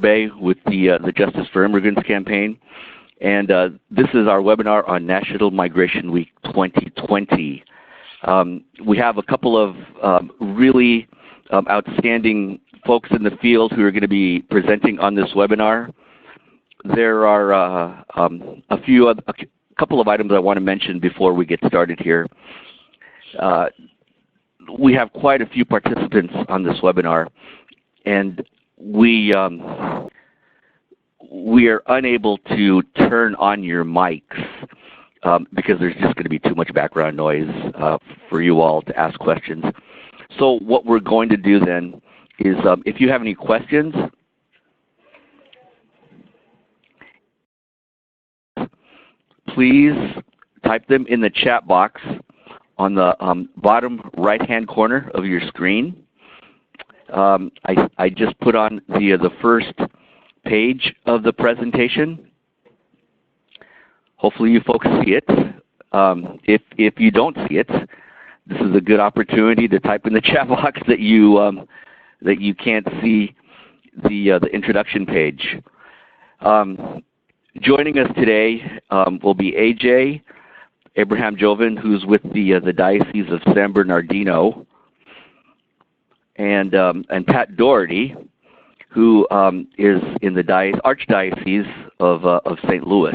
Bay with the Justice for Immigrants campaign, and this is our webinar on National Migration Week 2020. We have a couple of really outstanding folks in the field who are going to be presenting on this webinar. There are a couple of items I want to mention before we get started here. We have quite a few participants on this webinar, and we are unable to turn on your mics because there's just going to be too much background noise for you all to ask questions. So what we're going to do then is if you have any questions, please type them in the chat box on the bottom right-hand corner of your screen. I just put on the first page of the presentation. Hopefully you folks see it. If you don't see it, this is a good opportunity to type in the chat box that you can't see the introduction page. Joining us today will be AJ Abraham Joven, who's with the Diocese of San Bernardino, and Pat Doherty, who is in the Archdiocese of St. Louis.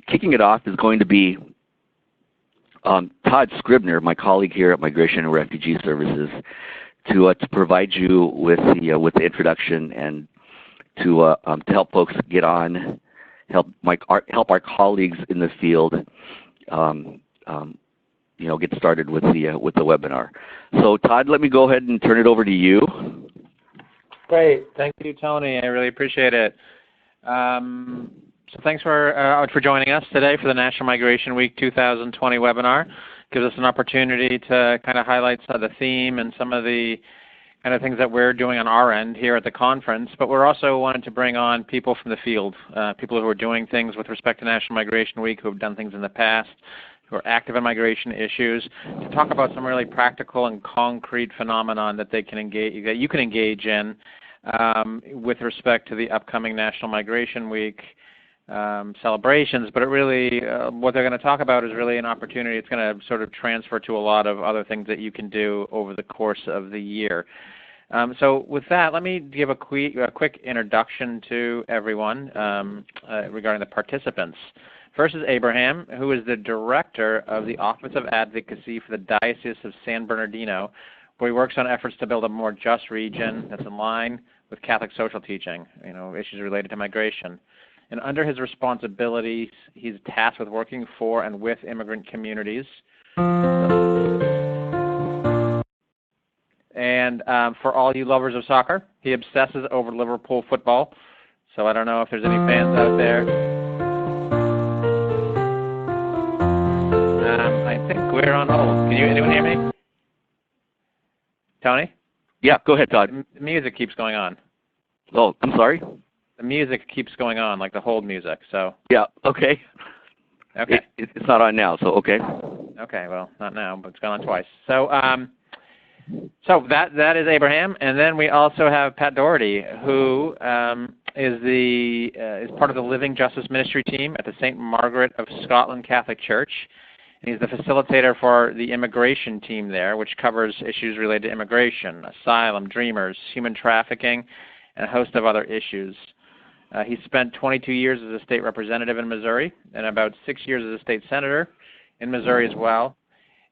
Kicking it off is going to be Todd Scribner, my colleague here at Migration and Refugee Services, to provide you with the introduction and to help folks get on, help our colleagues in the field, get started with the webinar. So Todd, let me go ahead and turn it over to you. Great, thank you, Tony. I really appreciate it. So thanks for joining us today for the National Migration Week 2020 webinar. Gives us an opportunity to kind of highlight some of the theme and some of the kind of things that we're doing on our end here at the conference, but we're also wanting to bring on people from the field, people who are doing things with respect to National Migration Week, who have done things in the past, who are active in migration issues, to talk about some really practical and concrete phenomenon that you can engage in with respect to the upcoming National Migration Week celebrations. But what they're going to talk about is really an opportunity. It's going to sort of transfer to a lot of other things that you can do over the course of the year. So with that, let me give a quick introduction to everyone regarding the participants. First is Abraham, who is the Director of the Office of Advocacy for the Diocese of San Bernardino, where he works on efforts to build a more just region that's in line with Catholic social teaching, issues related to migration. And under his responsibilities, he's tasked with working for and with immigrant communities. And for all you lovers of soccer, he obsesses over Liverpool football. So I don't know if there's any fans out there. I think we're on hold. Can anyone hear me? Tony? Yeah, go ahead, Todd. The music keeps going on. Oh, I'm sorry? The music keeps going on, like the hold music, so. Yeah, okay. Okay. It's not on now, so okay. Okay, well, not now, but it's gone on twice. So so that is Abraham, and then we also have Pat Doherty, who is part of the Living Justice Ministry team at the St. Margaret of Scotland Catholic Church. And he's the facilitator for the immigration team there, which covers issues related to immigration, asylum, dreamers, human trafficking, and a host of other issues. He spent 22 years as a state representative in Missouri and about 6 years as a state senator in Missouri as well.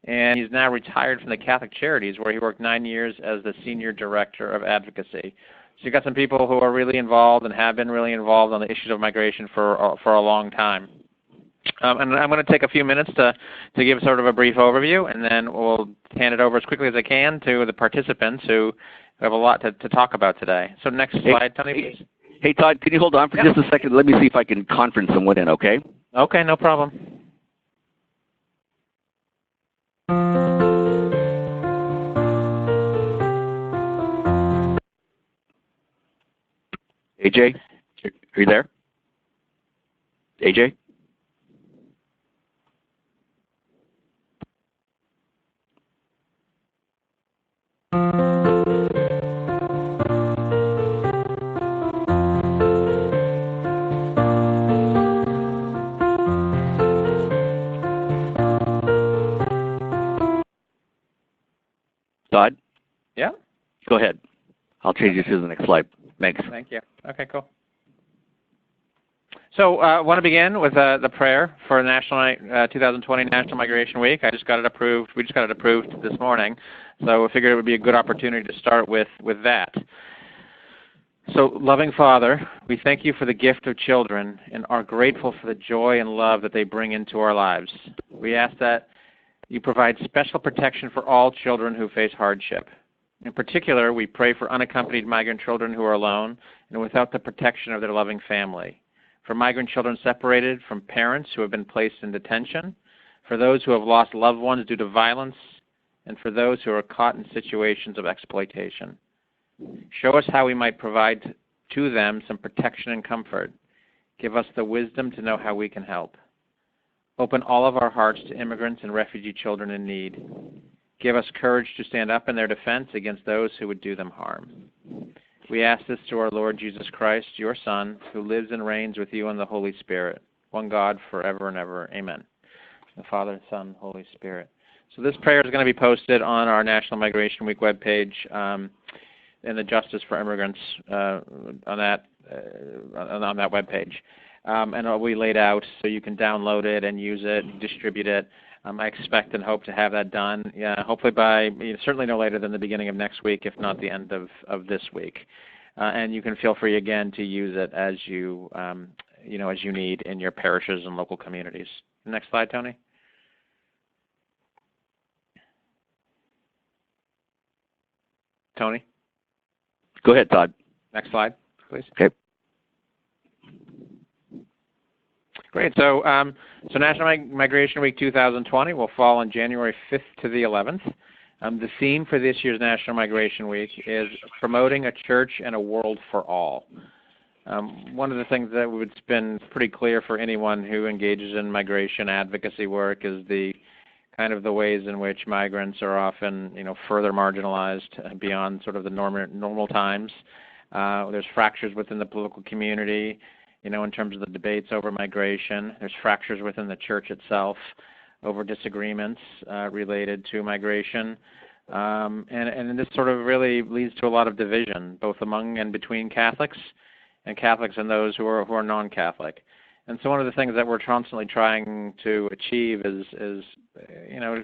And he's now retired from the Catholic Charities, where he worked 9 years as the senior director of advocacy. So you've got some people who are really involved and have been really involved on the issues of migration for a long time. And I'm going to take a few minutes to give sort of a brief overview, and then we'll hand it over as quickly as I can to the participants who have a lot to talk about today. So next slide, Tony, please. Hey, Todd, can you hold on for just a second? Let me see if I can conference someone in, okay? Okay, no problem. AJ, are you there? AJ? Todd, Yeah? go ahead. I'll change you to the next slide. Thanks. Thank you. Okay, cool. So I want to begin with the prayer for 2020 National Migration Week. I just got it approved. We just got it approved this morning, so I figured it would be a good opportunity to start with that. So, loving Father, we thank you for the gift of children and are grateful for the joy and love that they bring into our lives. We ask that you provide special protection for all children who face hardship. In particular, we pray for unaccompanied migrant children who are alone and without the protection of their loving family, for migrant children separated from parents who have been placed in detention, for those who have lost loved ones due to violence, and for those who are caught in situations of exploitation. Show us how we might provide to them some protection and comfort. Give us the wisdom to know how we can help. Open all of our hearts to immigrants and refugee children in need. Give us courage to stand up in their defense against those who would do them harm. We ask this through our Lord Jesus Christ, your Son, who lives and reigns with you in the Holy Spirit, one God, forever and ever. Amen. The Father, Son, Holy Spirit. So this prayer is going to be posted on our National Migration Week webpage in the Justice for Immigrants on that webpage. And it'll be laid out so you can download it and use it and distribute it. I expect and hope to have that done, hopefully by certainly no later than the beginning of next week, if not the end of this week. And you can feel free again to use it as you as you need in your parishes and local communities. Next slide, Tony. Tony. Go ahead, Todd. Next slide, please. Okay. Great. So National Migration Week 2020 will fall on January 5th to the 11th. The theme for this year's National Migration Week is promoting a church and a world for all. One of the things that has been pretty clear for anyone who engages in migration advocacy work is the kind of the ways in which migrants are often, further marginalized beyond sort of the normal times. There's fractures within the political community, in terms of the debates over migration. There's fractures within the church itself over disagreements related to migration. And this sort of really leads to a lot of division, both among and between Catholics and those who are non-Catholic. And so one of the things that we're constantly trying to achieve is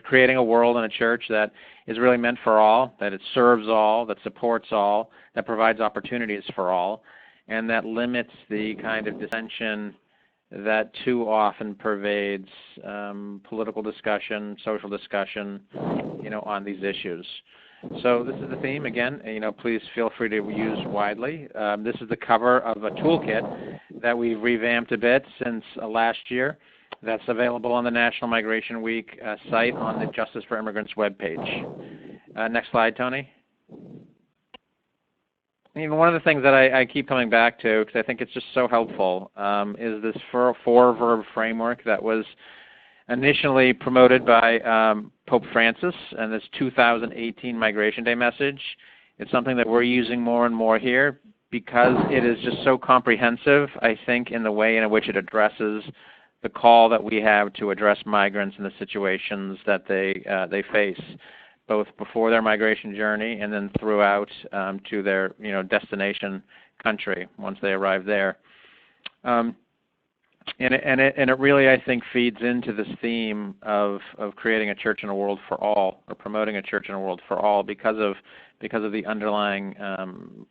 creating a world and a church that is really meant for all, that it serves all, that supports all, that provides opportunities for all, and that limits the kind of dissension that too often pervades political discussion, social discussion, on these issues. So this is the theme again. Please feel free to use widely. This is the cover of a toolkit that we've revamped a bit since last year. That's available on the National Migration Week site on the Justice for Immigrants webpage. Next slide, Tony. One of the things that I keep coming back to, because I think it's just so helpful, is this four-verb framework that was initially promoted by Pope Francis and this 2018 Migration Day message. It's something that we're using more and more here because it is just so comprehensive, I think, in the way in which it addresses the call that we have to address migrants and the situations that they face, both before their migration journey and then throughout to their destination country once they arrive there. And it really, I think, feeds into this theme of creating a church and a world for all, or promoting a church and a world for all, because of the underlying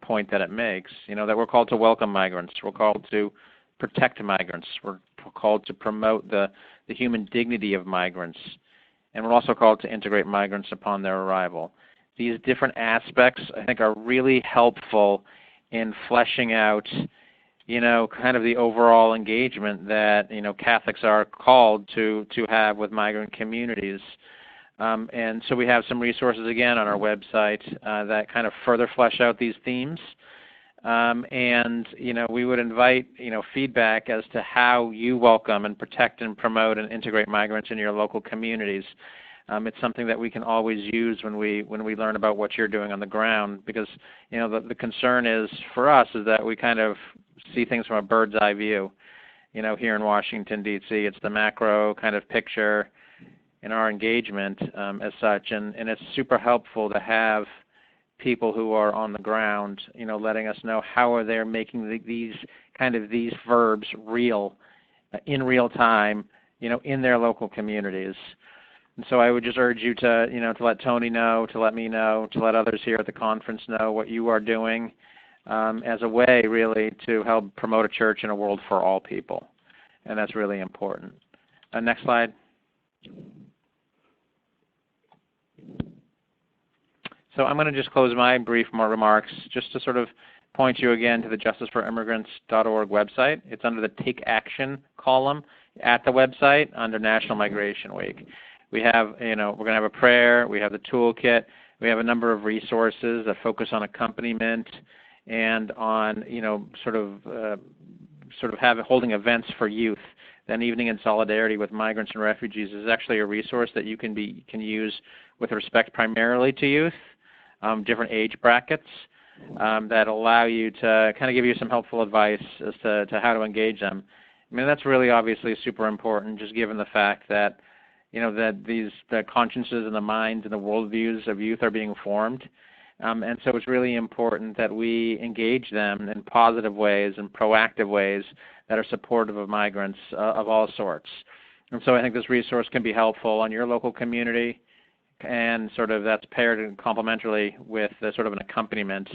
point that it makes. That we're called to welcome migrants, we're called to protect migrants, we're called to promote the human dignity of migrants, and we're also called to integrate migrants upon their arrival. These different aspects, I think, are really helpful in fleshing out kind of the overall engagement that, Catholics are called to have with migrant communities. And so we have some resources, again, on our website that kind of further flesh out these themes. And we would invite, feedback as to how you welcome and protect and promote and integrate migrants in your local communities. It's something that we can always use when we learn about what you're doing on the ground, because the concern is for us is that we kind of see things from a bird's eye view. Here in Washington D.C., it's the macro kind of picture, in our engagement as such, and it's super helpful to have people who are on the ground, letting us know how are they making these verbs real in real time, in their local communities. And so I would just urge you to, to let Tony know, to let me know, to let others here at the conference know what you are doing as a way, really, to help promote a church in a world for all people. And that's really important. Next slide. So I'm going to just close my brief remarks just to sort of point you again to the justiceforimmigrants.org website. It's under the Take Action column at the website under National Migration Week. We have, we're going to have a prayer. We have the toolkit. We have a number of resources that focus on accompaniment and on, holding events for youth. An Evening in Solidarity with Migrants and Refugees is actually a resource that you can use with respect primarily to youth, different age brackets that allow you to kind of give you some helpful advice as to how to engage them. I mean, that's really obviously super important, just given the fact that the consciences and the minds and the worldviews of youth are being formed. And so it's really important that we engage them in positive ways and proactive ways that are supportive of migrants of all sorts. And so I think this resource can be helpful on your local community, and sort of that's paired and complementarily with the sort of an accompaniment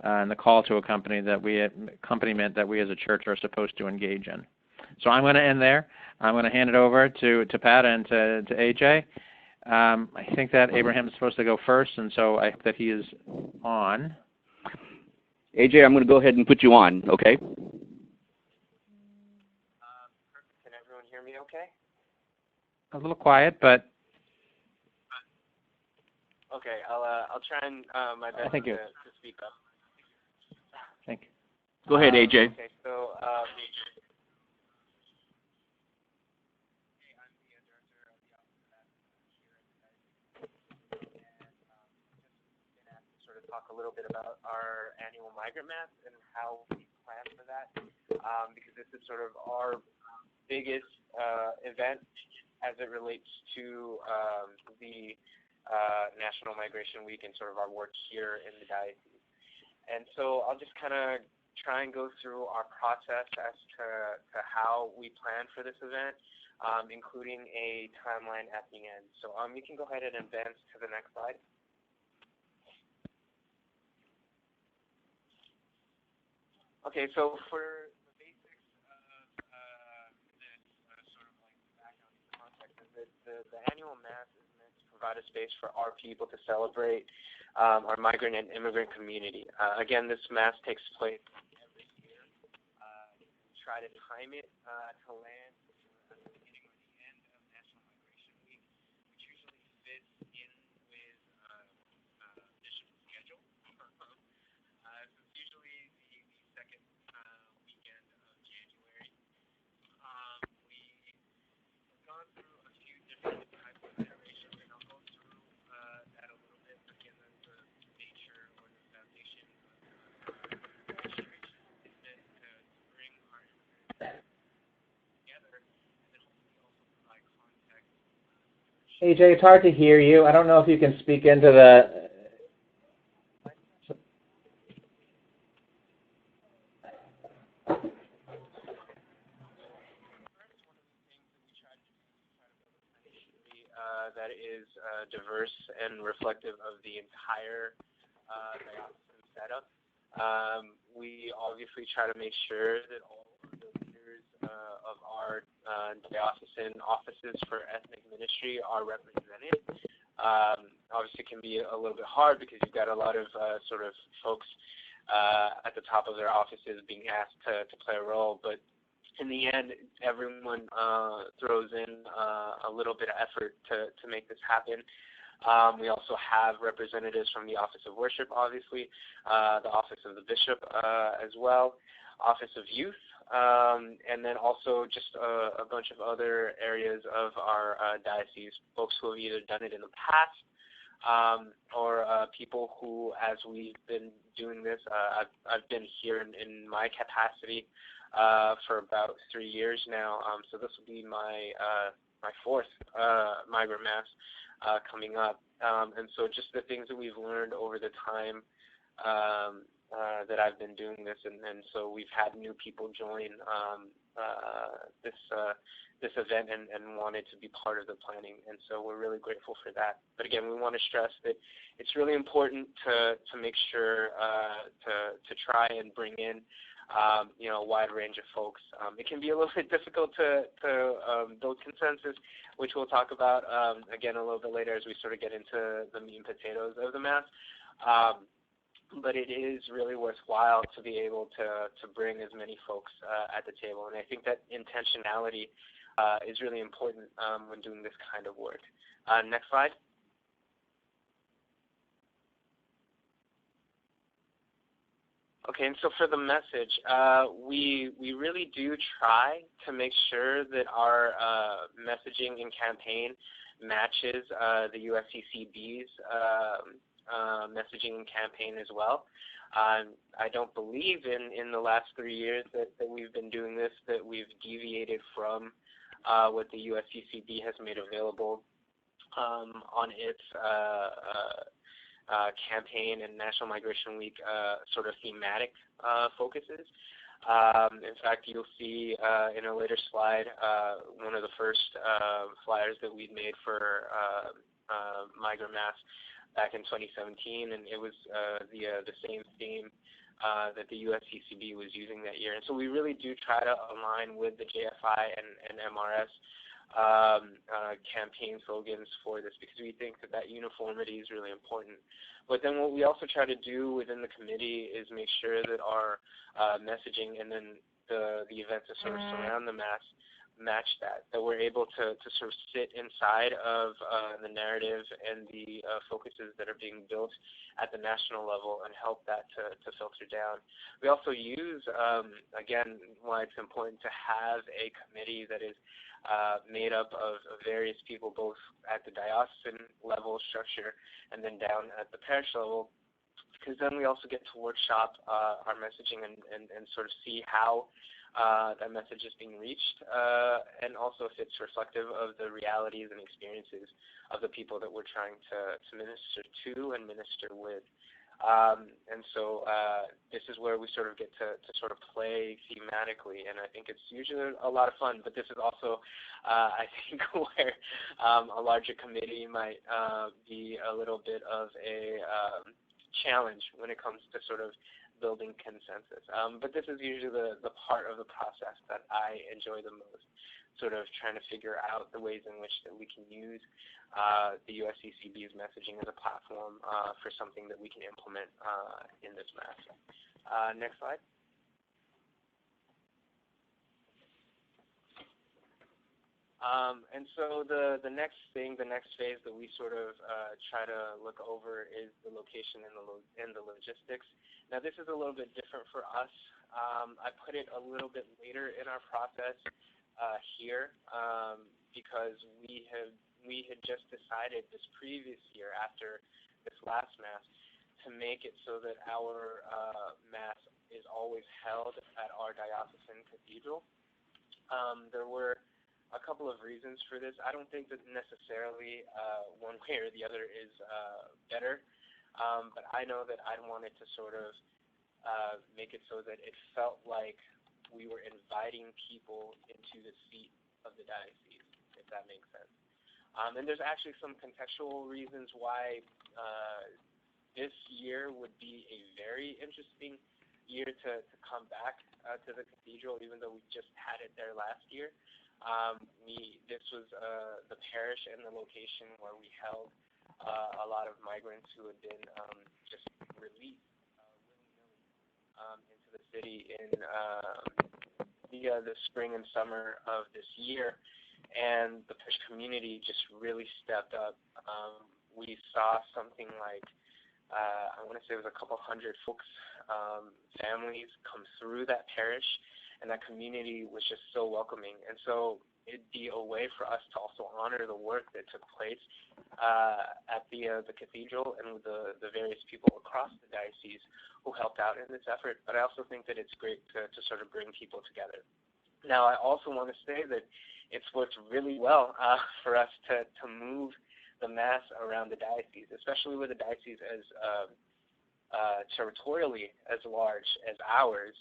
and the call to accompaniment that we as a church are supposed to engage in. So I'm going to end there. I'm going to hand it over to Pat and to AJ. I think that Abraham is supposed to go first, and so I hope that he is on. AJ, I'm going to go ahead and put you on, okay? Can everyone hear me okay? A little quiet, but... Okay, I'll try and my best to speak up. Thank you. Go ahead, AJ. Okay, so... talk a little bit about our annual migrant mass and how we plan for that, because this is sort of our biggest event as it relates to the National Migration Week and sort of our work here in the diocese. And so I'll just kind of try and go through our process as to how we plan for this event, including a timeline at the end. So you can go ahead and advance to the next slide. Okay, so for the basics of this sort of like background context, the annual mass is meant to provide a space for our people to celebrate our migrant and immigrant community. Again, this mass takes place every year. We try to time it to land at the beginning or the end of National Migration Week, which usually fits in with Bishop's schedule. So it's usually the second weekend of January. We've gone through a few different types of iterations, and I'll go through that a little bit. Again, the nature or the foundation of registration is meant to bring our immigrants together, and then hopefully also provide context. AJ, it's hard to hear you. I don't know if you can speak into the... That is diverse and reflective of the entire diocesan setup. We obviously try to make sure that all of the leaders of our diocesan offices for ethnic ministry are represented. Obviously, it can be a little bit hard because you've got a lot of sort of folks at the top of their offices being asked to play a role, but in the end, everyone throws in a little bit of effort to make this happen. We also have representatives from the Office of Worship, obviously, the Office of the Bishop as well, Office of Youth, and then also just a bunch of other areas of our diocese, folks who have either done it in the past or people who, as we've been doing this, I've been here in my capacity for about 3 years now, so this will be my my fourth migrant mass coming up. And so just the things that we've learned over the time that I've been doing this, and so we've had new people join this event and wanted to be part of the planning, and so we're really grateful for that. But again, we want to stress that it's really important to make sure to try and bring in a wide range of folks. It can be a little bit difficult to build consensus, which we'll talk about again a little bit later as we sort of get into the meat and potatoes of the mass. But it is really worthwhile to be able to bring as many folks at the table, and I think that intentionality is really important when doing this kind of work. Next slide. Okay, and so for the message, we really do try to make sure that our messaging and campaign matches the USCCB's messaging and campaign as well. I don't believe in the last 3 years that we've been doing this that we've deviated from what the USCCB has made available on its campaign and National Migration Week sort of thematic focuses. In fact, you'll see in a later slide one of the first flyers that we made for Migrant Mass back in 2017, and it was the same theme that the USCCB was using that year. And so we really do try to align with the JFI and MRS campaign slogans for this, because we think that uniformity is really important. But then what we also try to do within the committee is make sure that our messaging and then the events that sort of surround the mass match that we're able to sort of sit inside of the narrative and the focuses that are being built at the national level and help that to filter down. We also use, again, why it's important to have a committee that is made up of various people, both at the diocesan level structure and then down at the parish level, because then we also get to workshop our messaging and sort of see how that message is being reached, and also if it's reflective of the realities and experiences of the people that we're trying to minister to and minister with. And so this is where we sort of get to sort of play thematically, and I think it's usually a lot of fun, but this is also, I think, where a larger committee might be a little bit of a challenge when it comes to sort of building consensus. But this is usually the part of the process that I enjoy the most, sort of trying to figure out the ways in which that we can use the USCCB's messaging as a platform for something that we can implement in this mass. Next slide. And so the next phase that we sort of try to look over is the location and the logistics. Now, this is a little bit different for us. I put it a little bit later in our process here because we had just decided this previous year after this last Mass to make it so that our Mass is always held at our diocesan cathedral. There were a couple of reasons for this. I don't think that necessarily one way or the other is better, but I know that I wanted to sort of make it so that it felt like we were inviting people into the seat of the diocese, if that makes sense. And there's actually some contextual reasons why this year would be a very interesting year to come back to the cathedral, even though we just had it there last year. This was the parish and the location where we held a lot of migrants who had been just released willy-nilly into the city in the spring and summer of this year, and the parish community just really stepped up. We saw something like, I want to say it was a couple hundred folks, families come through that parish, and that community was just so welcoming. And so it'd be a way for us to also honor the work that took place at the cathedral and with the various people across the diocese who helped out in this effort. But I also think that it's great to sort of bring people together. Now, I also want to say that it's worked really well for us to move the Mass around the diocese, especially with a diocese as territorially as large as ours.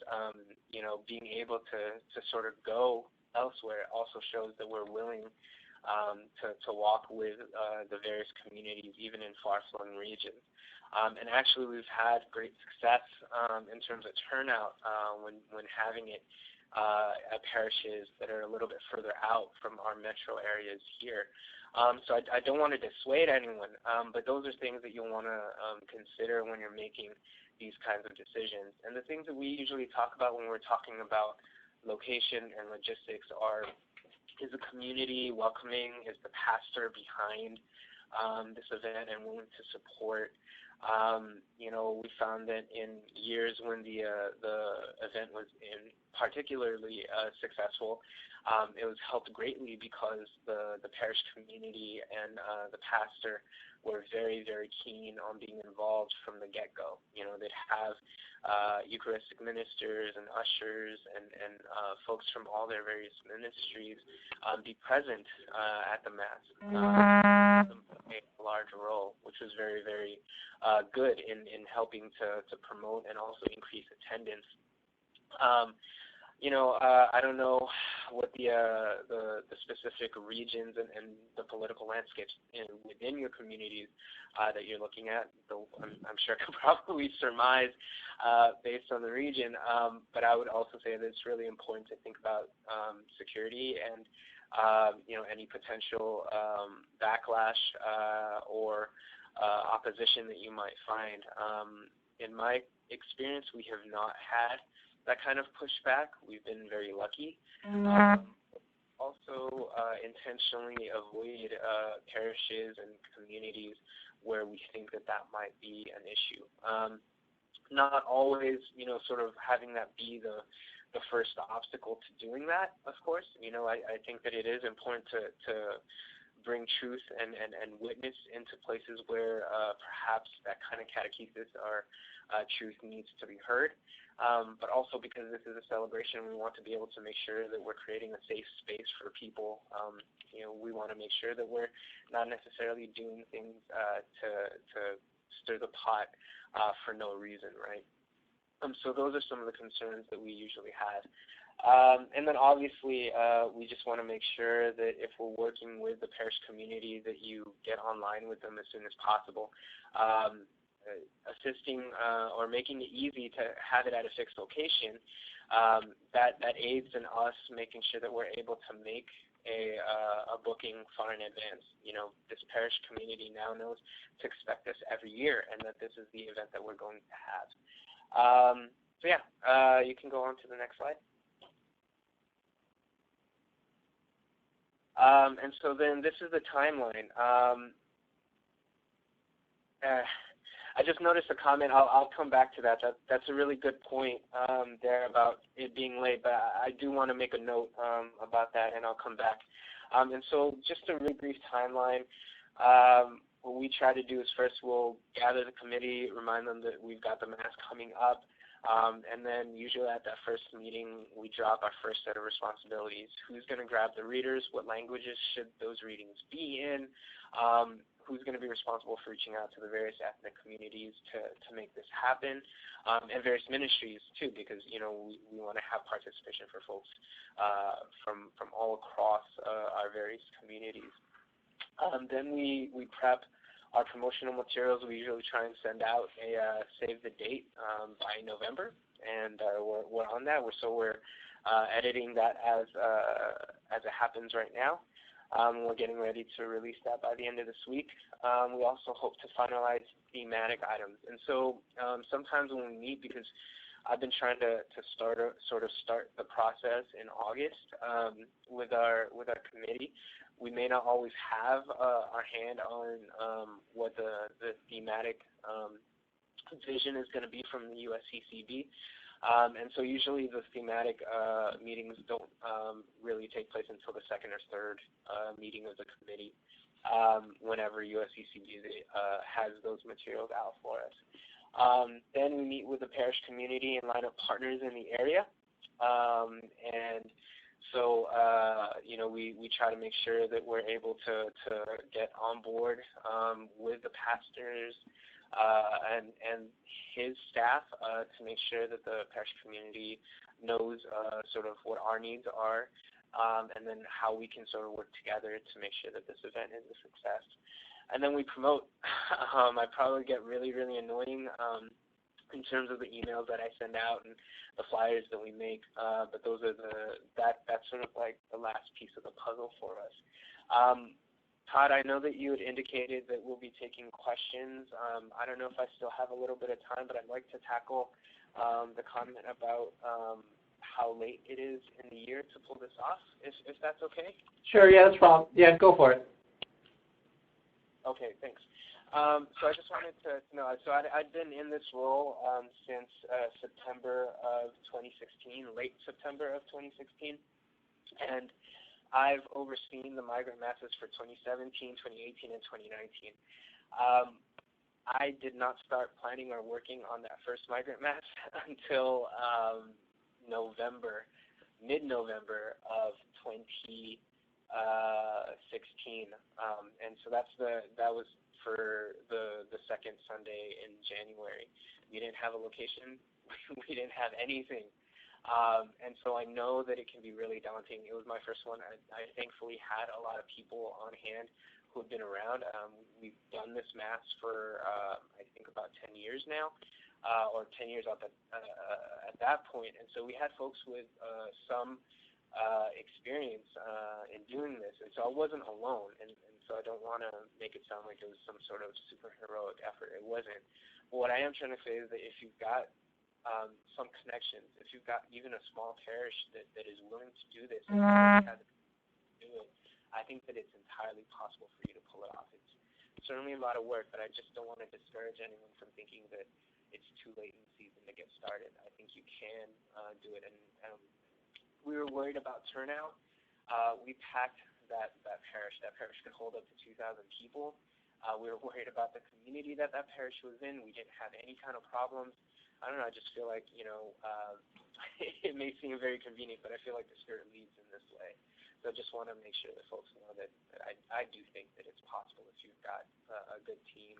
Being able to sort of go elsewhere also shows that we're willing to walk with the various communities, even in far-flung regions. And actually, we've had great success in terms of turnout when having it at parishes that are a little bit further out from our metro areas here. So I don't want to dissuade anyone, but those are things that you'll want to consider when you're making these kinds of decisions. And the things that we usually talk about when we're talking about location and logistics are, is the community welcoming? Is the pastor behind this event and willing to support? We found that in years when the event was particularly successful, it was helped greatly because the parish community and the pastor were very, very keen on being involved from the get-go. They'd have Eucharistic ministers and ushers and folks from all their various ministries be present at the Mass, play a large role, which was very, very good in helping to promote and also increase attendance. I don't know what the specific regions and the political landscapes within your communities that you're looking at, though I'm sure I could probably surmise based on the region, but I would also say that it's really important to think about security and any potential backlash or opposition that you might find. In my experience, we have not had that kind of pushback. We've been very lucky. Also, intentionally avoid parishes and communities where we think that might be an issue. Not always, sort of having that be the first obstacle to doing that, of course. I think that it is important to bring truth and witness into places where perhaps that kind of catechesis or truth needs to be heard. But also because this is a celebration, we want to be able to make sure that we're creating a safe space for people. We want to make sure that we're not necessarily doing things to stir the pot for no reason, right? So those are some of the concerns that we usually have. And then obviously, we just want to make sure that if we're working with the parish community, that you get online with them as soon as possible. Assisting or making it easy to have it at a fixed location, that aids in us making sure that we're able to make a booking far in advance. This parish community now knows to expect this every year and that this is the event that we're going to have. So yeah, you can go on to the next slide. And so then this is the timeline. I just noticed a comment. I'll come back to that. That's a really good point there about it being late, but I do want to make a note about that, and I'll come back. And so just a really brief timeline. What we try to do is first we'll gather the committee, remind them that we've got the Mass coming up, and then usually at that first meeting we drop our first set of responsibilities. Who's going to grab the readers? What languages should those readings be in? Who's going to be responsible for reaching out to the various ethnic communities to make this happen, and various ministries too, because we want to have participation for folks from all across our various communities. Then we prep our promotional materials. We usually try and send out a save the date by November, and we're on that. We're editing that as it happens right now. We're getting ready to release that by the end of this week. We also hope to finalize thematic items. And so sometimes when we meet, because I've been trying to start the process in August with our committee, we may not always have our hand on what the thematic vision is going to be from the USCCB. And so usually the thematic meetings don't really take place until the second or third meeting of the committee, whenever USCCB has those materials out for us. Then we meet with the parish community and line up partners in the area, and So, we try to make sure that we're able to get on board with the pastors and his staff to make sure that the parish community knows sort of what our needs are, and then how we can sort of work together to make sure that this event is a success. And then we promote. I probably get really, really annoying in terms of the emails that I send out and the flyers that we make, but those are that's sort of like the last piece of the puzzle for us. Todd, I know that you had indicated that we'll be taking questions. I don't know if I still have a little bit of time, but I'd like to tackle the comment about how late it is in the year to pull this off, if that's okay. Sure, yeah, that's fine. Yeah, go for it. Okay, thanks. So I just wanted to know, so I'd been in this role since September of 2016, late September of 2016, and I've overseen the migrant masses for 2017, 2018, and 2019. I did not start planning or working on that first migrant mass until mid-November of 2016, and so that was for the second Sunday in January. We didn't have a location. We didn't have anything. And so I know that it can be really daunting. It was my first one. I thankfully had a lot of people on hand who have been around. We've done this mass for, I think, about 10 years now, or 10 years up at that point. And so we had folks with some experience in doing this. And so I wasn't alone. And so I don't want to make it sound like it was some sort of super heroic effort. It wasn't. But what I am trying to say is that if you've got some connections, if you've got even a small parish that is willing to do this, and has do it, I think that it's entirely possible for you to pull it off. It's certainly a lot of work, but I just don't want to discourage anyone from thinking that it's too late in the season to get started. I think you can do it. And we were worried about turnout. We packed that parish. That parish could hold up to 2,000 people. We were worried about the community that parish was in. We didn't have any kind of problems. I don't know, I just feel like, it may seem very convenient, but I feel like the Spirit leads in this way. So I just want to make sure that folks know that I do think that it's possible if you've got a good team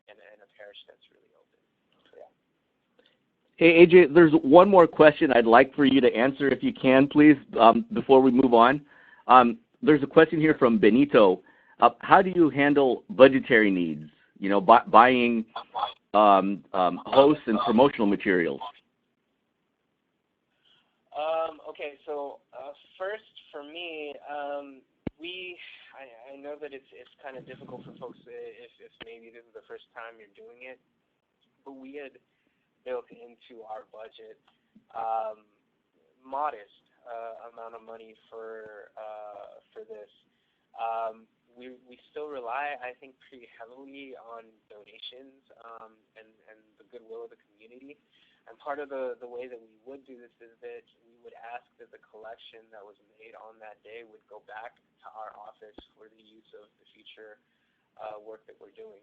and a parish that's really open. So, yeah. Hey, AJ, there's one more question I'd like for you to answer, if you can, please, before we move on. There's a question here from Benito. How do you handle budgetary needs, buying hosts and promotional materials? Okay, so first for me, I know that it's kind of difficult for folks if maybe this is the first time you're doing it, but we had built into our budget modest amount of money for this. We still rely, I think, pretty heavily on donations and the goodwill of the community. And part of the way that we would do this is that we would ask that the collection that was made on that day would go back to our office for the use of the future work that we're doing.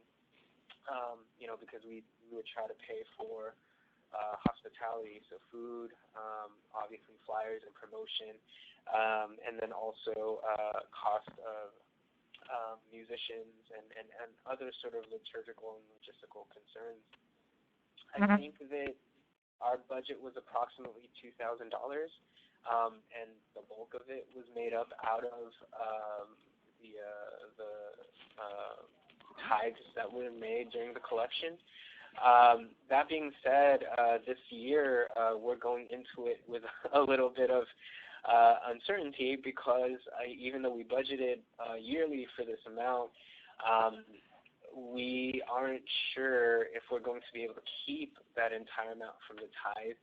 Because we would try to pay for hospitality, so food, obviously flyers and promotion, and then also cost of musicians and other sort of liturgical and logistical concerns. I think that our budget was approximately $2,000, and the bulk of it was made up out of the tithes that were made during the collection. That being said, this year we're going into it with a little bit of uncertainty because even though we budgeted yearly for this amount, we aren't sure if we're going to be able to keep that entire amount from the tithe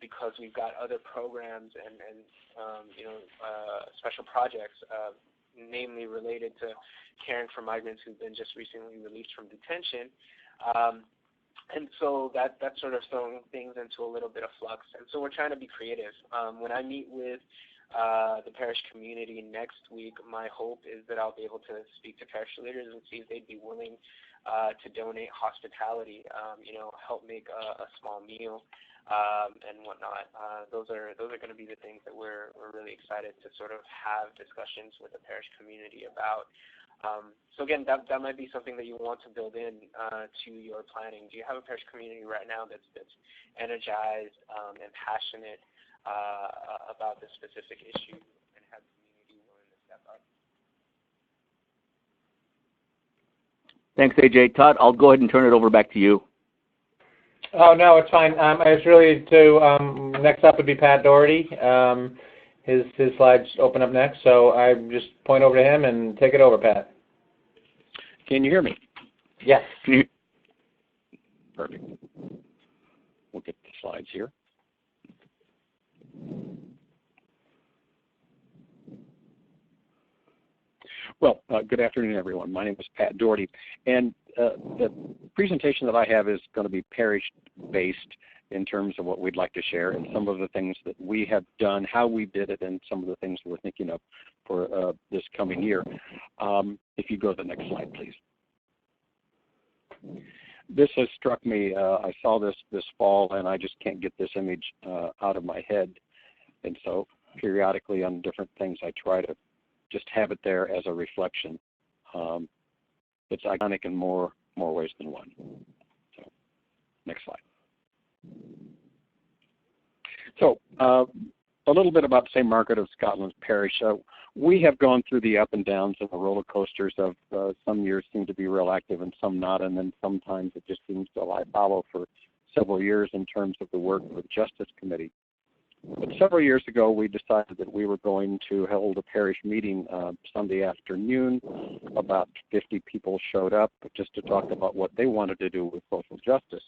because we've got other programs and special projects, namely related to caring for migrants who've been just recently released from detention. And so that's sort of throwing things into a little bit of flux. And so we're trying to be creative. When I meet with the parish community next week, my hope is that I'll be able to speak to parish leaders and see if they'd be willing to donate hospitality, help make a small meal, and whatnot. Those are going to be the things that we're really excited to sort of have discussions with the parish community about. So again, that might be something that you want to build in to your planning. Do you have a parish community right now that's energized and passionate about this specific issue and has community willing to step up? Thanks, AJ. Todd, I'll go ahead and turn it over back to you. Oh, no, it's fine. I was really next up would be Pat Doherty. His slides open up next, so I just point over to him and take it over, Pat. Can you hear me? Yes. Perfect. We'll get the slides here. Well, good afternoon, everyone. My name is Pat Doherty, and the presentation that I have is going to be parish-based in terms of what we'd like to share and some of the things that we have done, how we did it, and some of the things we're thinking of for this coming year. If you go to the next slide, please. This has struck me. I saw this fall, and I just can't get this image out of my head. And so periodically on different things, I try to just have it there as a reflection. It's iconic in more ways than one. So, next slide. So, a little bit about St. Margaret of Scotland's parish. We have gone through the up and downs and the roller coasters of some years seem to be real active and some not, and then sometimes it just seems to lie fallow for several years in terms of the work of the Justice Committee. But several years ago, we decided that we were going to hold a parish meeting Sunday afternoon. About 50 people showed up just to talk about what they wanted to do with social justice.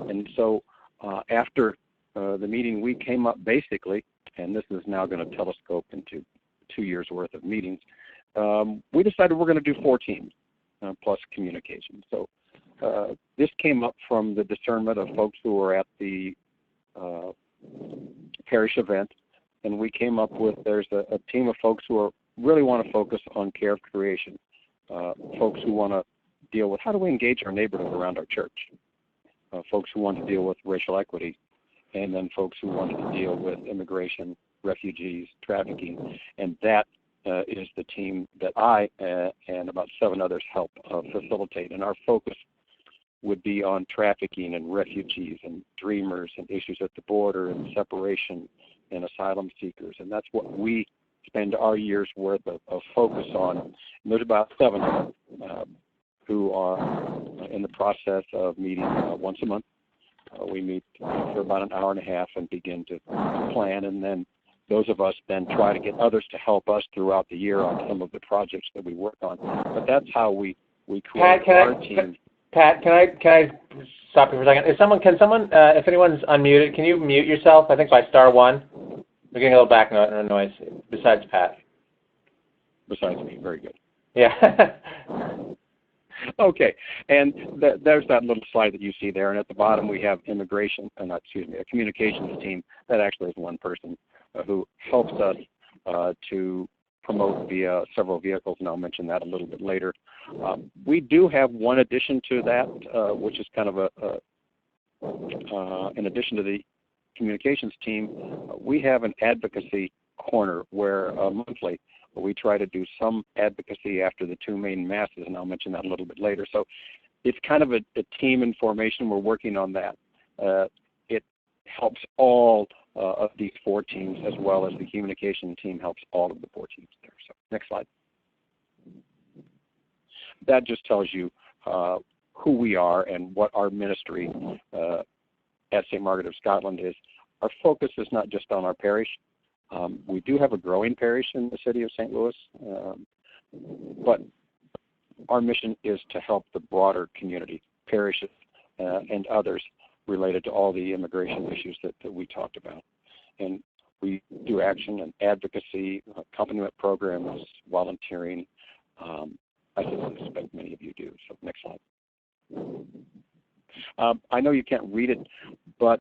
And so after the meeting, we came up basically, and this is now going to telescope into 2 years' worth of meetings, we decided we're going to do 4 teams plus communication. So this came up from the discernment of folks who were at the parish event, and we came up with there's a team of folks who really want to focus on care of creation, folks who want to deal with how do we engage our neighborhood around our church, folks who want to deal with racial equity, and then folks who wanted to deal with immigration, refugees, trafficking, and that is the team that I and about 7 others help facilitate, and our focus would be on trafficking and refugees and dreamers and issues at the border and separation and asylum seekers. And that's what we spend our year's worth of focus on. And there's about 7 of them who are in the process of meeting once a month. We meet for about an hour and a half and begin to plan, and then those of us then try to get others to help us throughout the year on some of the projects that we work on. But that's how we create our team. Pat, can I stop you for a second? Can someone, if anyone's unmuted, can you mute yourself? I think by *1. We're getting a little back noise. Besides Pat. Besides me, very good. Yeah. Okay, and there's that little slide that you see there, and at the bottom we have a communications team that actually is one person who helps us to promote via several vehicles, and I'll mention that a little bit later. We do have one addition to that, which is kind of in addition to the communications team, we have an advocacy corner where monthly we try to do some advocacy after the 2 main masses, and I'll mention that a little bit later. So it's kind of a team in formation. We're working on that. It helps all of these 4 teams, as well as the communication team helps all of the 4 teams there. So next slide. That just tells you who we are and what our ministry at St. Margaret of Scotland is. Our focus is not just on our parish. We do have a growing parish in the city of St. Louis, but our mission is to help the broader community, parishes, and others related to all the immigration issues that we talked about. And we do action and advocacy, accompaniment programs, volunteering. I suspect many of you do. So next slide. I know you can't read it, but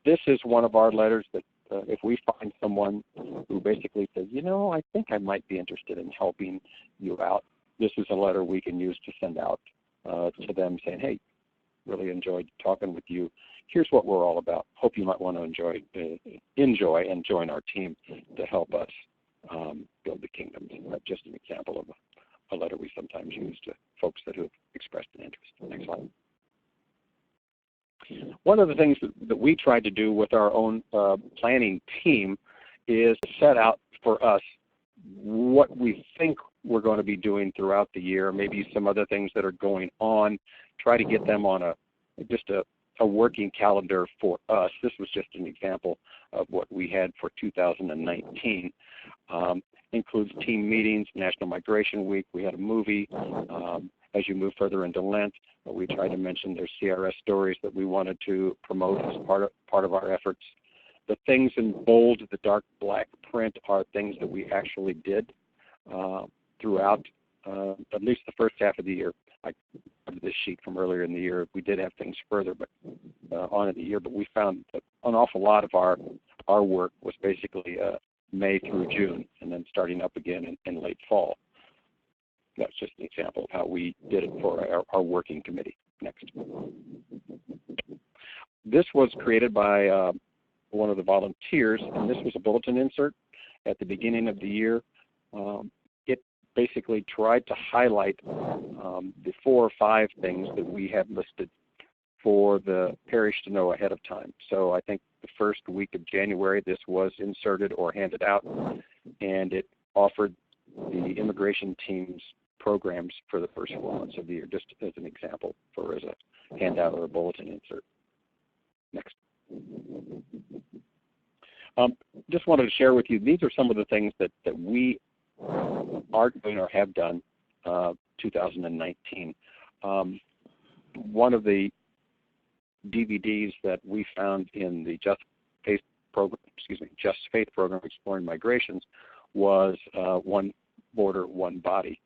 this is one of our letters that if we find someone who basically says, I think I might be interested in helping you out, this is a letter we can use to send out to them saying, hey, really enjoyed talking with you. Here's what we're all about. Hope you might want to enjoy and join our team to help us build the kingdom. Just an example of a letter we sometimes use to folks that have expressed an interest. Next slide. One of the things that we tried to do with our own planning team is to set out for us what we think we're going to be doing throughout the year, maybe some other things that are going on, try to get them on a working calendar for us. This was just an example of what we had for 2019. Includes team meetings, National Migration Week. We had a movie. As you move further into Lent, we tried to mention there's CRS stories that we wanted to promote as part of our efforts. The things in bold, the dark black print, are things that we actually did throughout at least the first half of the year. I have this sheet from earlier in the year. We did have things further on in the year, but we found that an awful lot of our work was basically May through June, and then starting up again in late fall. That's just an example of how we did it for our working committee. Next. This was created by one of the volunteers, and this was a bulletin insert at the beginning of the year. It basically tried to highlight the 4 or 5 things that we had listed for the parish to know ahead of time. So I think the first week of January this was inserted or handed out, and it offered the immigration team's programs for the first 4 months of the year, just as an example, for as a handout or a bulletin insert. Next. Just wanted to share with you, these are some of the things that we are doing or have done 2019. One of the DVDs that we found in the Just Faith program Exploring Migrations was One Border, One Body.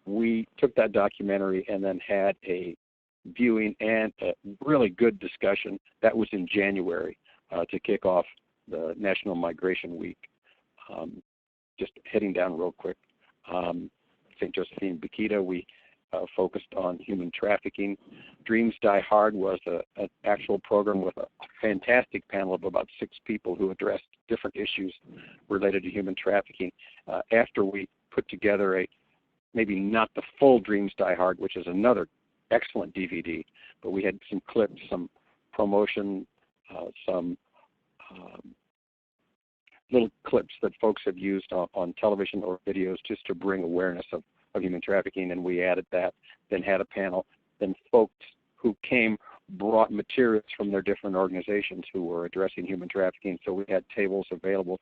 We took that documentary and then had a viewing and a really good discussion. That was in January to kick off the National Migration Week. Just heading down real quick. St. Josephine Bakita, we focused on human trafficking. Dreams Die Hard was an actual program with a fantastic panel of about 6 people who addressed different issues related to human trafficking. After we put together maybe not the full Dreams Die Hard, which is another excellent DVD, but we had some clips, some promotion, some little clips that folks have used on television or videos just to bring awareness of human trafficking, and we added that, then had a panel, then folks who came brought materials from their different organizations who were addressing human trafficking, so we had tables available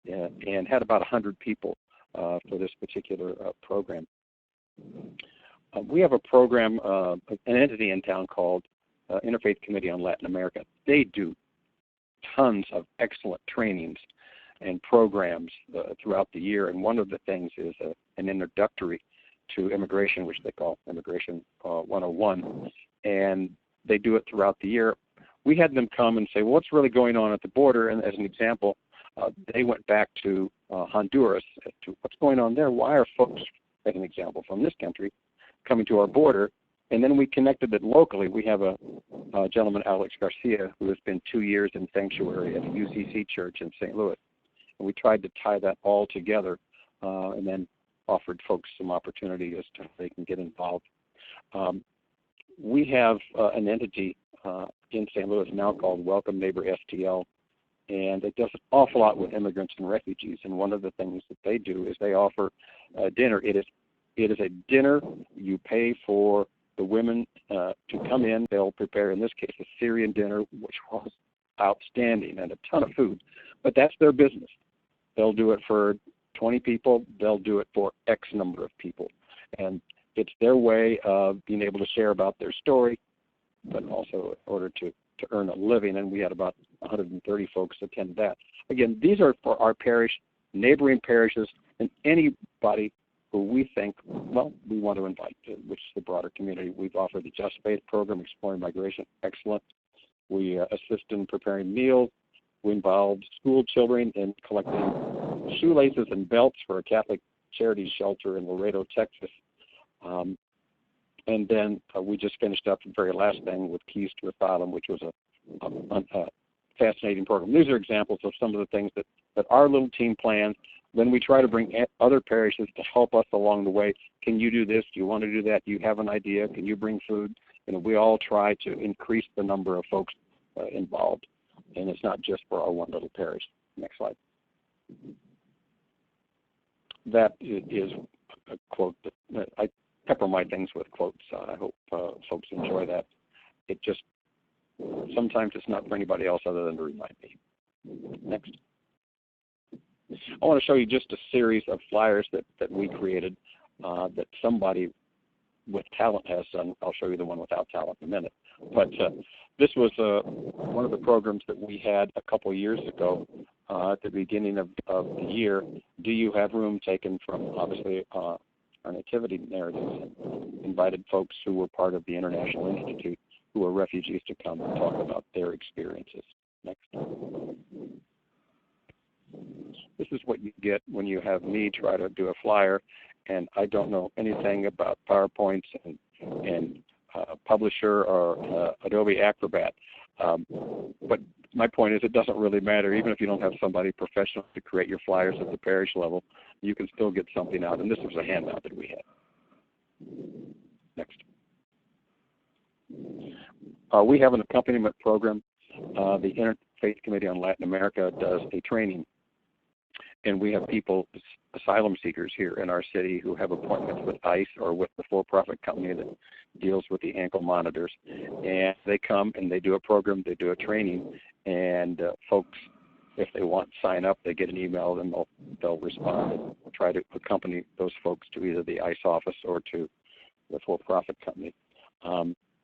and had about 100 people for this particular program. We have a program, an entity in town called Interfaith Committee on Latin America. They do tons of excellent trainings and programs throughout the year, and one of the things is an introductory to immigration, which they call Immigration 101, and they do it throughout the year. We had them come and say, well, what's really going on at the border? And as an example, they went back to Honduras as to what's going on there. Why are folks, as an example, from this country coming to our border? And then we connected it locally. We have a gentleman, Alex Garcia, who has been 2 years in sanctuary at a UCC church in St. Louis. And we tried to tie that all together and then offered folks some opportunity as to how they can get involved. We have an entity in St. Louis now called Welcome Neighbor STL, and it does an awful lot with immigrants and refugees. And one of the things that they do is they offer dinner. It is a dinner. You pay for the women to come in. They'll prepare, in this case, a Syrian dinner, which was outstanding and a ton of food. But that's their business. They'll do it for 20 people. They'll do it for X number of people. And it's their way of being able to share about their story, but also in order to earn a living. And we had about 130 folks attend that. Again, these are for our parish, neighboring parishes, and anybody who we think, well, we want to invite, which is the broader community. We've offered the Just Faith program, Exploring Migration, excellent. We assist in preparing meals. We involve school children in collecting shoelaces and belts for a Catholic charity shelter in Laredo, Texas. And then we just finished up the very last thing with Keys to Asylum, which was a fascinating program. These are examples of some of the things that our little team plans. Then we try to bring other parishes to help us along the way. Can you do this? Do you want to do that? Do you have an idea? Can you bring food? We all try to increase the number of folks involved. And it's not just for our one little parish. Next slide. That is a quote that I pepper my things with quotes. I hope folks enjoy that. It just, sometimes it's not for anybody else other than to remind me. Next. I want to show you just a series of flyers that we created that somebody with talent has done. I'll show you the one without talent in a minute. But this was one of the programs that we had a couple years ago at the beginning of the year. Do you have room? Taken from, obviously, our nativity narratives, and invited folks who were part of the International Institute who are refugees to come and talk about their experiences. Next. This is what you get when you have me try to do a flyer, and I don't know anything about PowerPoints and Publisher or Adobe Acrobat. But my point is, it doesn't really matter. Even if you don't have somebody professional to create your flyers at the parish level, you can still get something out. And this was a handout that we had. Next. We have an accompaniment program. The Interfaith Committee on Latin America does a training. And we have people, asylum seekers here in our city, who have appointments with ICE or with the for-profit company that deals with the ankle monitors. And they come and they do a program, they do a training, and folks, if they want to sign up, they get an email and they'll respond and try to accompany those folks to either the ICE office or to the for-profit company.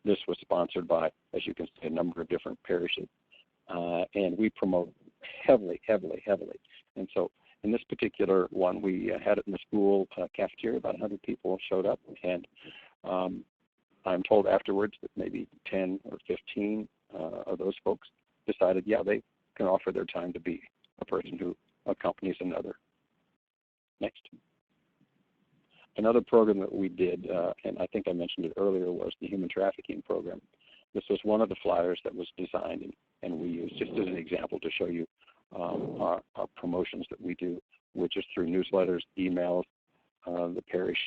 This was sponsored by, as you can see, a number of different parishes. And we promote heavily. And so in this particular one, we had it in the school cafeteria. About 100 people showed up. And I'm told afterwards that maybe 10 or 15 of those folks decided, yeah, they can offer their time to be a person who accompanies another. Next. Another program that we did, and I think I mentioned it earlier, was the human trafficking program. This was one of the flyers that was designed, and we used just as an example to show you our promotions that we do, which is through newsletters, emails, the parish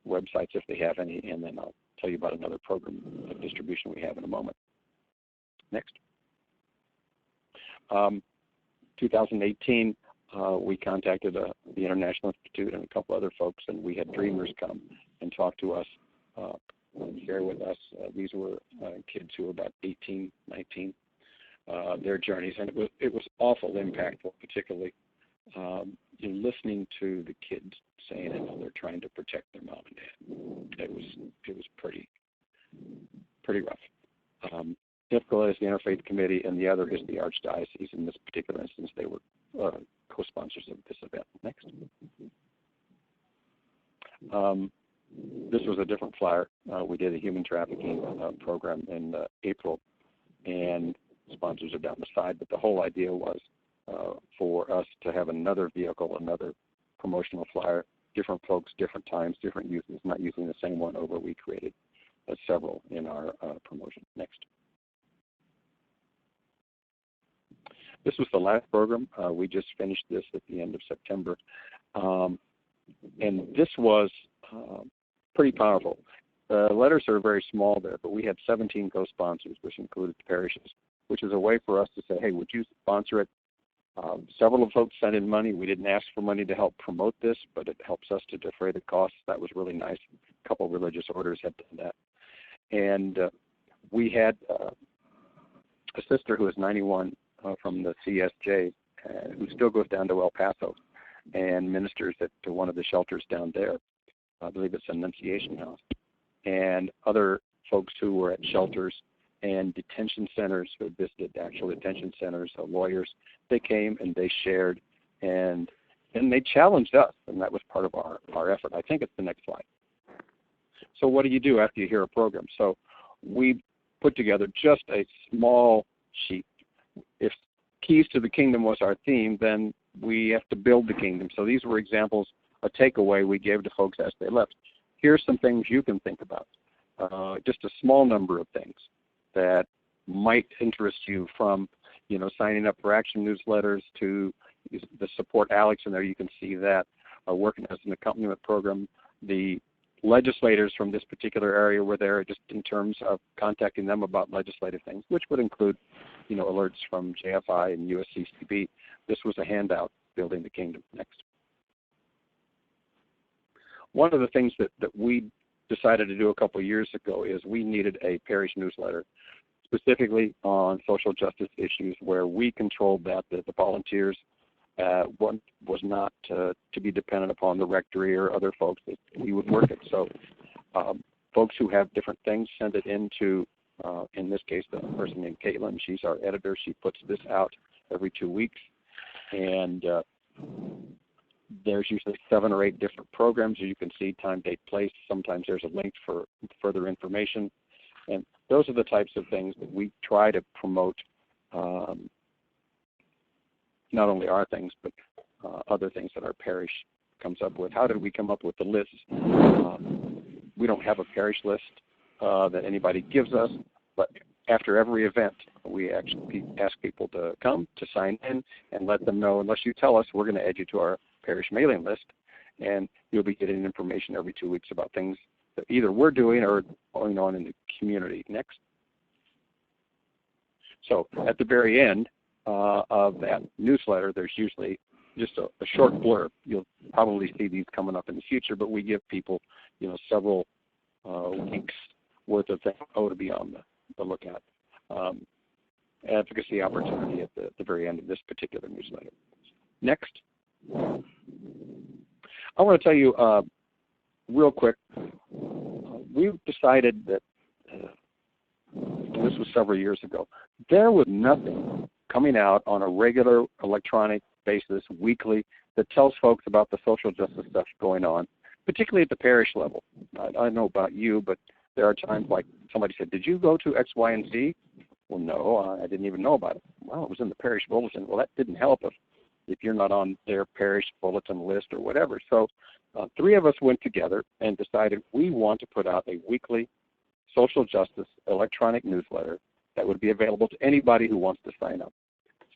websites if they have any, and then I'll tell you about another program of distribution we have in a moment. Next. 2018, we contacted the International Institute and a couple other folks, and we had dreamers come and talk to us and share with us. These were kids who were about 18, 19, their journeys, and it was awful impactful, particularly listening to the kids saying how they're trying to protect their mom and dad. It was pretty rough. IFCA is the Interfaith Committee, and the other is the Archdiocese. In this particular instance, they were co-sponsors of this event. Next. This was a different flyer. We did a human trafficking program in April, and sponsors are down the side, but the whole idea was for us to have another vehicle, another promotional flyer, different folks, different times, different uses, not using the same one over. We created several in our promotion. Next. This was the last program. We just finished this at the end of September. And this was pretty powerful. The letters are very small there, but we had 17 co-sponsors, which included the parishes, which is a way for us to say, hey, would you sponsor it? Several of folks sent in money. We didn't ask for money to help promote this, but it helps us to defray the costs. That was really nice. A couple of religious orders had done that. And we had a sister who is 91 from the CSJ who still goes down to El Paso and ministers at one of the shelters down there. I believe it's Annunciation House. And other folks who were at shelters and detention centers, who had visited actual detention centers, lawyers, they came and they shared, and they challenged us, and that was part of our effort. I think it's the next slide. So what do you do after you hear a program? So we put together just a small sheet. If Keys to the Kingdom was our theme, then we have to build the kingdom. So these were examples, a takeaway we gave to folks as they left. Here's some things you can think about. just a small number of things that might interest you, from signing up for action newsletters to the Support Alex in there. You can see that working as an accompaniment program. The legislators from this particular area were there, just in terms of contacting them about legislative things, which would include alerts from JFI and USCCB. This was a handout, Building the Kingdom. Next. One of the things that we decided to do a couple of years ago is we needed a parish newsletter specifically on social justice issues, where we controlled that. The volunteers one was not to be dependent upon the rectory or other folks that we would work it. So folks who have different things send it into, in this case, the person named Caitlin. She's our editor. She puts this out every 2 weeks. And there's usually 7 or 8 different programs. You can see time, date, place. Sometimes there's a link for further information. And those are the types of things that we try to promote, not only our things, but other things that our parish comes up with. How did we come up with the list? We don't have a parish list that anybody gives us, but after every event, we actually ask people to come, to sign in, and let them know, unless you tell us, we're going to add you to our parish mailing list, and you'll be getting information every 2 weeks about things that either we're doing or going on in the community. Next. So at the very end of that newsletter, there's usually just a short blurb. You'll probably see these coming up in the future, but we give people, several weeks worth of things to be on the lookout. Advocacy opportunity at the very end of this particular newsletter. Next. I want to tell you real quick, we've decided that, this was several years ago, there was nothing coming out on a regular electronic basis weekly that tells folks about the social justice stuff going on, particularly at the parish level. I don't know about you, but there are times like somebody said, did you go to X, Y, and Z? Well, no, I didn't even know about it. Well, it was in the parish bulletin. Well, that didn't help if you're not on their parish bulletin list or whatever. So 3 of us went together and decided we want to put out a weekly social justice electronic newsletter that would be available to anybody who wants to sign up.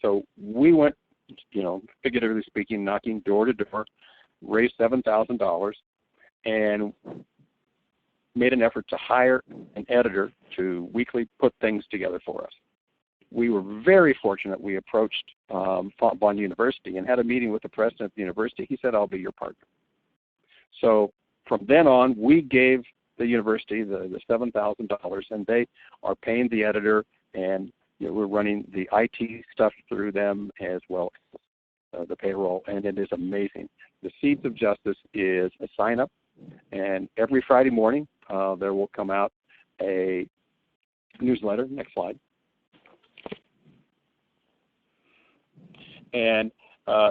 So we went, figuratively speaking, knocking door to door, raised $7,000, and made an effort to hire an editor to weekly put things together for us. We were very fortunate. We approached Fontbonne University and had a meeting with the president of the university. He said, I'll be your partner. So from then on, we gave the university the $7,000, and they are paying the editor, and we're running the IT stuff through them as well as the payroll, and it is amazing. The Seeds of Justice is a sign-up, and every Friday morning there will come out a newsletter. Next slide. And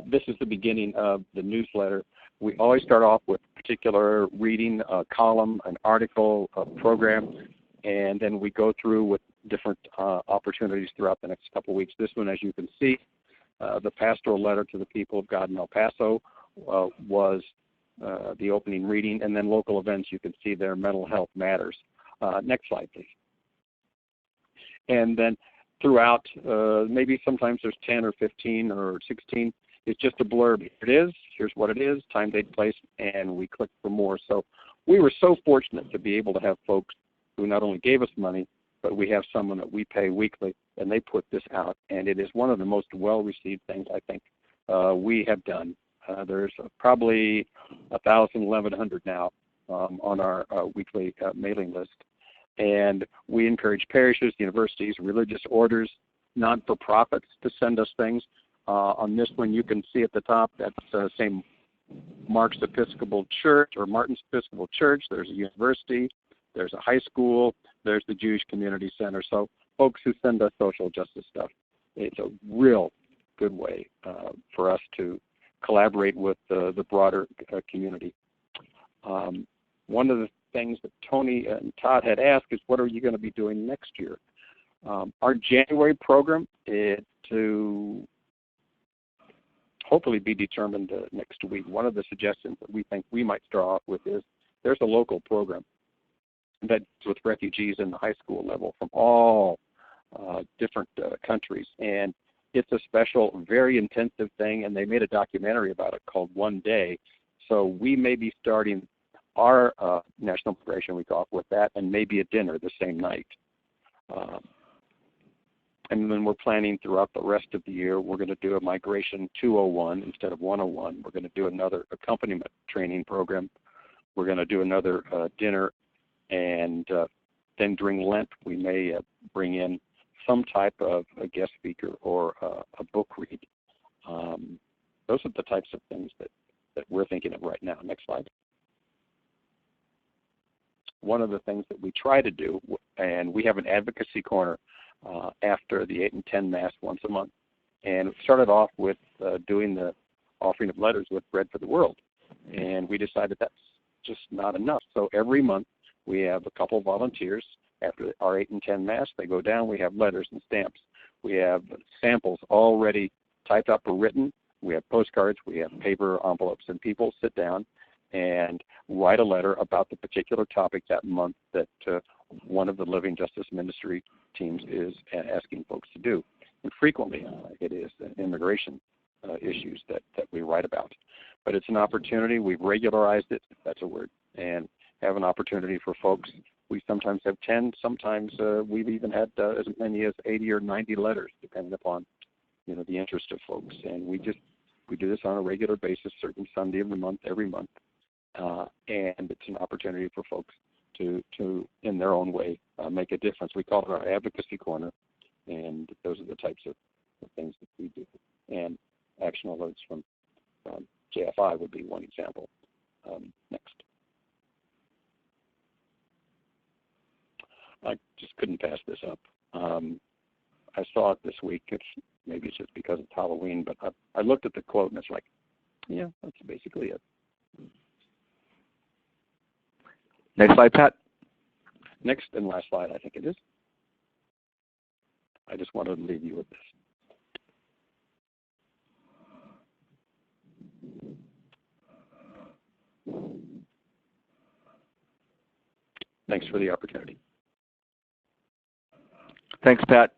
this is the beginning of the newsletter. We always start off with a particular reading, a column, an article, a program, and then we go through with different opportunities throughout the next couple of weeks. This one, as you can see, the pastoral letter to the people of God in El Paso was the opening reading, and then local events, you can see there, Mental Health Matters. Next slide, please. And then throughout, maybe sometimes there's 10 or 15 or 16. It's just a blurb. Here it is. Here's what it is, time, date, place, and we click for more. So we were so fortunate to be able to have folks who not only gave us money, but we have someone that we pay weekly, and they put this out. And it is one of the most well-received things I think we have done. There's probably 1,000, 1,100 now on our weekly mailing list. And we encourage parishes, universities, religious orders, non-for-profits to send us things. On this one, you can see at the top, that's St. Mark's Episcopal Church or Martin's Episcopal Church. There's a university. There's a high school. There's the Jewish Community Center. So folks who send us social justice stuff, it's a real good way for us to collaborate with the broader community. One of the things that Tony and Todd had asked is, what are you going to be doing next year? Our January program is to hopefully be determined next week. One of the suggestions that we think we might start off with is there's a local program. that's with refugees in the high school level from all different countries. And it's a special, very intensive thing, and they made a documentary about it called One Day. So we may be starting our National Migration Week off with that and maybe a dinner the same night. And then we're planning throughout the rest of the year, we're going to do a Migration 201 instead of 101. We're going to do another accompaniment training program. We're going to do another dinner. And then during Lent, we may bring in some type of a guest speaker or a book read. Those are the types of things that we're thinking of right now. Next slide. One of the things that we try to do, and we have an advocacy corner after the 8 and 10 Mass once a month. And it started off with doing the offering of letters with Bread for the World. And we decided that's just not enough. So every month we have a couple volunteers. After our 8 and 10 Mass, they go down. We have letters and stamps. We have samples already typed up or written. We have postcards. We have paper envelopes. And people sit down and write a letter about the particular topic that month that one of the Living Justice Ministry teams is asking folks to do. And frequently it is immigration issues that we write about. But it's an opportunity. We've regularized it, if that's a word, and have an opportunity for folks. We sometimes have 10. Sometimes we've even had as many as 80 or 90 letters, depending upon the interest of folks. And we do this on a regular basis, certain Sunday of the month, every month. And it's an opportunity for folks to in their own way, make a difference. We call it our advocacy corner, and those are the types of things that we do. And action alerts from JFI would be one example. Next. I just couldn't pass this up. I saw it this week. Maybe it's just because it's Halloween, but I looked at the quote and it's like, yeah, that's basically it. Next slide, Pat. Next and last slide, I think it is. I just wanted to leave you with this. Thanks for the opportunity. Thanks, Pat.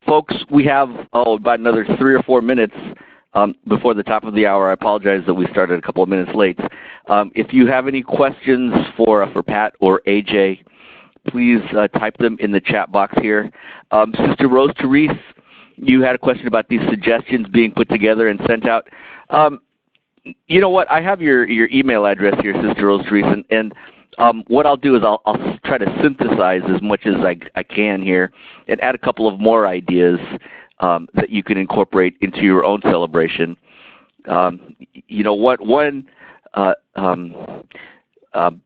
Folks, we have about another 3 or 4 minutes before the top of the hour. I apologize that we started a couple of minutes late. If you have any questions for Pat or AJ, please type them in the chat box here. Sister Rose Therese, you had a question about these suggestions being put together and sent out. You know what? I have your email address here, Sister Rose Therese, and what I'll do is I'll try to synthesize as much as I can here and add a couple of more ideas that you can incorporate into your own celebration. One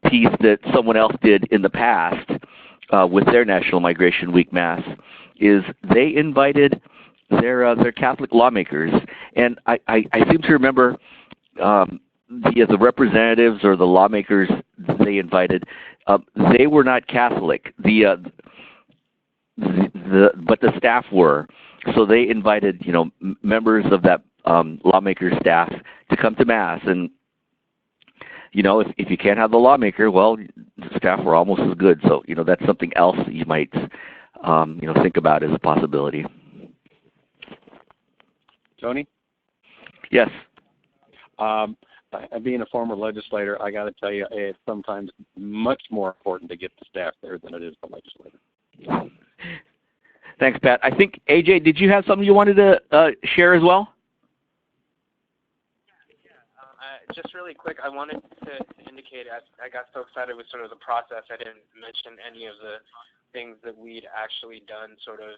piece that someone else did in the past with their National Migration Week Mass is they invited their Catholic lawmakers, and I seem to remember the representatives or the lawmakers they invited, they were not Catholic. But the staff were. So they invited, members of that lawmaker staff to come to Mass. And, if you can't have the lawmaker, well, the staff were almost as good. So, that's something else that you might, think about as a possibility. Tony? Yes. Being a former legislator, I got to tell you, it's sometimes much more important to get the staff there than it is the legislator. Thanks, Pat. I think, AJ, did you have something you wanted to share as well? Just really quick, I wanted to indicate, I got so excited with sort of the process, I didn't mention any of the things that we'd actually done sort of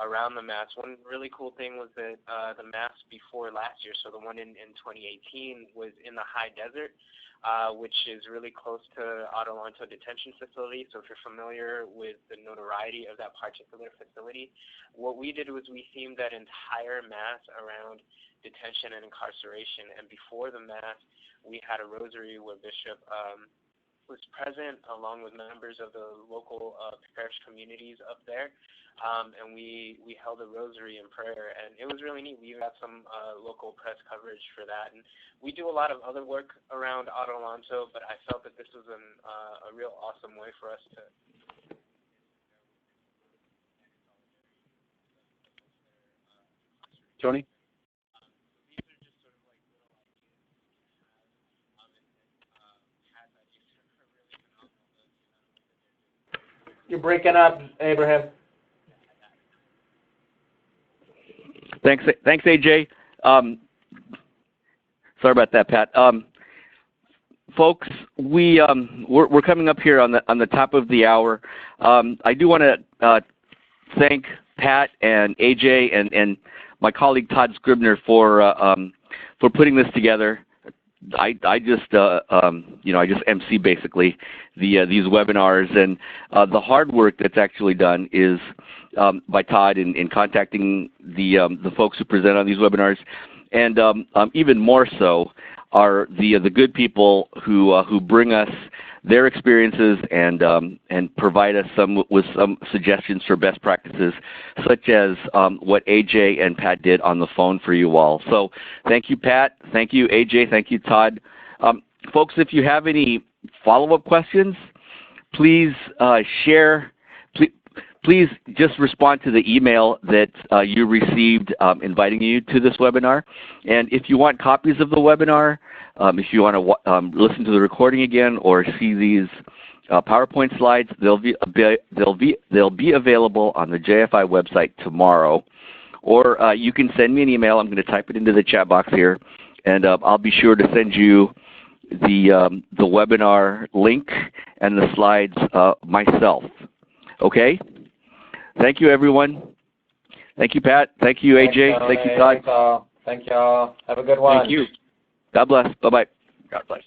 around the Mass. One really cool thing was that the Mass before last year, so the one in 2018, was in the high desert, which is really close to Adelanto Detention Facility. So if you're familiar with the notoriety of that particular facility, what we did was we themed that entire Mass around detention and incarceration. And before the Mass, we had a rosary where Bishop was present along with members of the local parish communities up there, and we held a rosary and prayer, and it was really neat. We got some local press coverage for that, and we do a lot of other work around Adelanto, but I felt that this was a real awesome way for us to. Tony? You're breaking up, Abraham. Thanks, AJ. Sorry about that, Pat. Folks, we're coming up here on the top of the hour. I do want to thank Pat and AJ and my colleague Todd Scribner for putting this together. I just MC basically these webinars, and the hard work that's actually done is by Todd in contacting the folks who present on these webinars, and even more so are the good people who bring us their experiences and provide us with some suggestions for best practices, such as what AJ and Pat did on the phone for you all. So thank you, Pat. Thank you, AJ. Thank you, Todd. Folks, if you have any follow-up questions, please share. Please just respond to the email that you received inviting you to this webinar. And if you want copies of the webinar, if you want to listen to the recording again or see these PowerPoint slides, they'll be available on the JFI website tomorrow. Or you can send me an email. I'm going to type it into the chat box here, and I'll be sure to send you the webinar link and the slides myself. Okay? Thank you, everyone. Thank you, Pat. Thank you, AJ. Thank you, Todd. Thank you all. Have a good one. Thank you. God bless. Bye-bye. God bless.